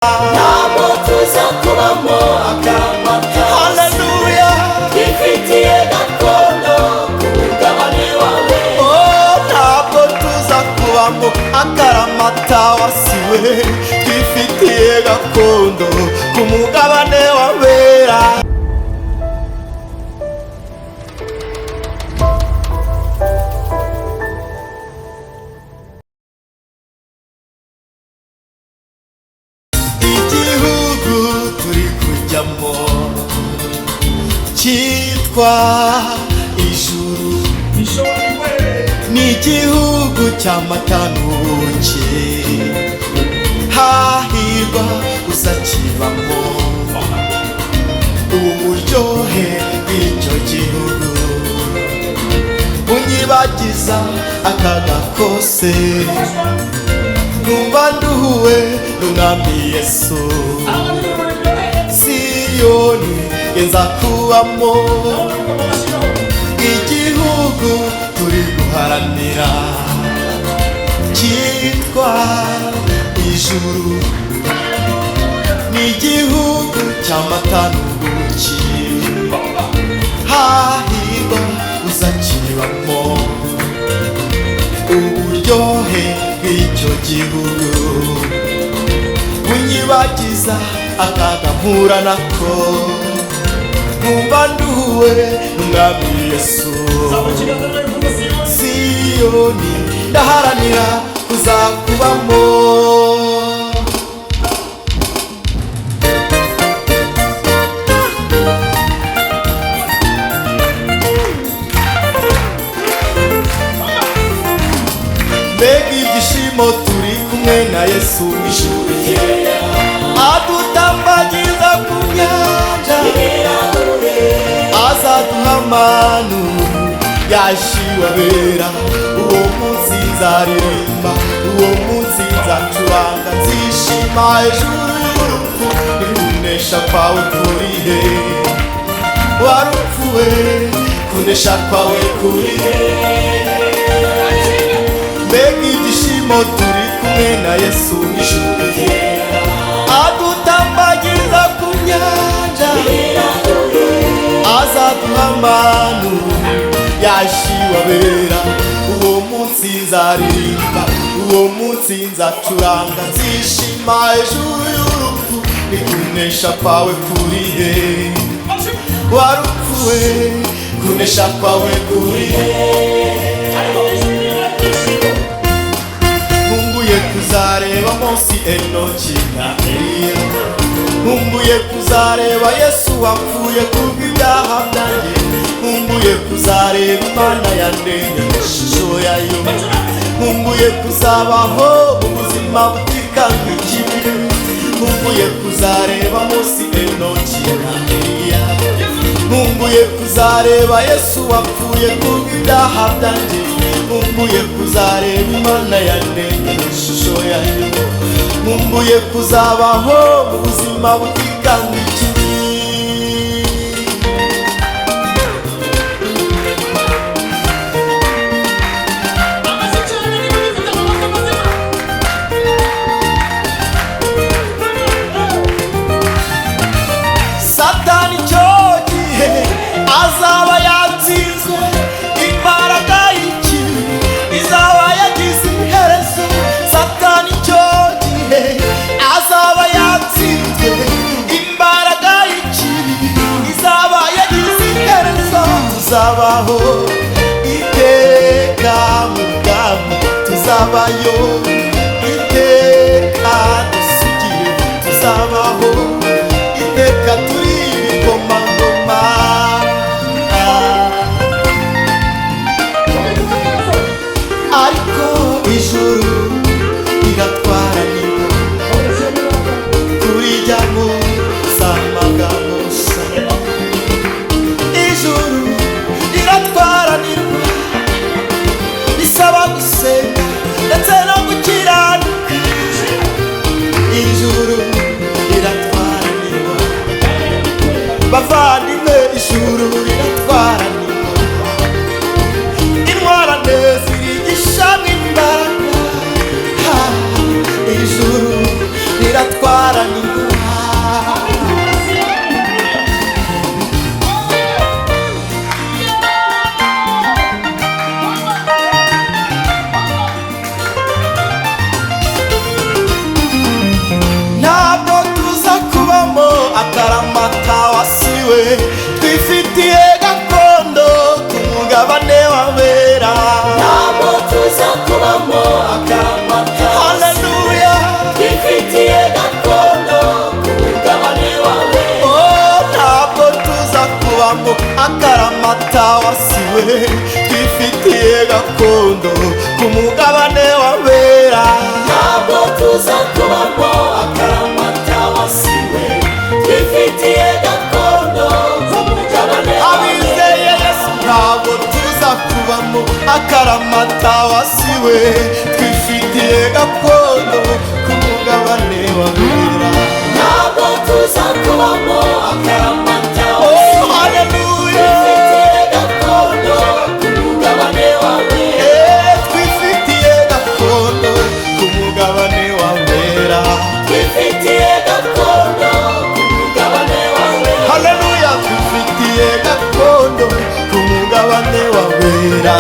ntabwo tuza kubamo akaramata. Haleluya, twifitiye gakondo ku mugabane wawe. ntabwo tuza kubamo akaramata wasiwe, twifitiye gakondo ku mugabane wabera. Cyitwa ijuru, ni igihugu cy'amata n'ubuki, hahirwa uzakibamo uburyohe bw'icyo gihugu bunyibagiza akaga kose. Numva nduhuwe n'umwami Yesu, Siyoni genza kubamo, igihugu turi guharanira cyitwa ijuru, ni igihugu cy'amata n'ubuki, hahirwa uzakibamo uburyohe bw'icyo gihugu bunyibagiza akaga mpura nako. Numva nduhuwe n'umwami Yesu, Siyoni ndaharanira kuzakubamo. Mbega ibyishimo turi kumwe na Yesu ijuru rye, adutambagiza ku nyanja, azaduha amanu yashiwabera. Uwo munsi nzaririmba, uwo munsi nzacuranga, nzishima hejuru y'urupfu, kunesha kwawe kurihe warupfuwe, kunesha kwawe kurihe. Mbega ibyishimo turi kumwe na Yesu ijuru rye, adutambagiza ku nyanja, azaduha amanu yashiwabera. Uwo munsi nzaririmba, uwo munsi nzacuranga, nzishima hejuru y'urupfu, kunesha kwawe kurihe warupfuwe, kunesha kwawe kurihe. Nkumbuye kuzareba Mose, Enoki na Eliya, nkumbuye kuzareba Yesu wapfuye kubw'ibyaha byanjye, nkumbuye kuzareba Imana yandemye ishusho yayo, nkumbuye kuzabaho ubuzima butikanga ikibi, nkumbuye kuzareba Mose, Enoki na Eliya, nkumbuye kuzareba Yesu wapfuye kubw'ibyaha byanjye, nkumbuye kuzareba Imana yandemye ishusho yayo, nkumbuye kuzabaho mu buzima butikanga ikibi. Satani icyo gihe azaba yatsinzwe, imbaraga y'ikibi izaba yagize iherezo. Satani icyo gihe azaba yatsinzwe, imbaraga y'ikibi izaba yagize iherezo. Tuzabaho iteka mu bwami, tuzabayo iteka dusugiye, tuzabaho iteka turi ibikomangoma. Ariko ijuru riratwara nibwo, kurijyamo si amagambo gusa. Ijuru riratwara nibwo, bisaba gusenga ndetse no gukiranuka. Ijuru riratwara nibwo, bavandimwe, ijuru riratwara nibwo. Intwarane zirigishamo imbaraga, ijuru riratwara nibwo. akaramata wasiwe twifitiye gakondo ku mugabane w'abera ntabwo tuza kubamo akaramata oh haleluya twifitiye gakondo ku mugabane w'abera twifitiye gakondo ku mugabane w'abera twifitiye gakondo ku mugabane w'abera haleluya twifitiye gakondo ku mugabane w'abera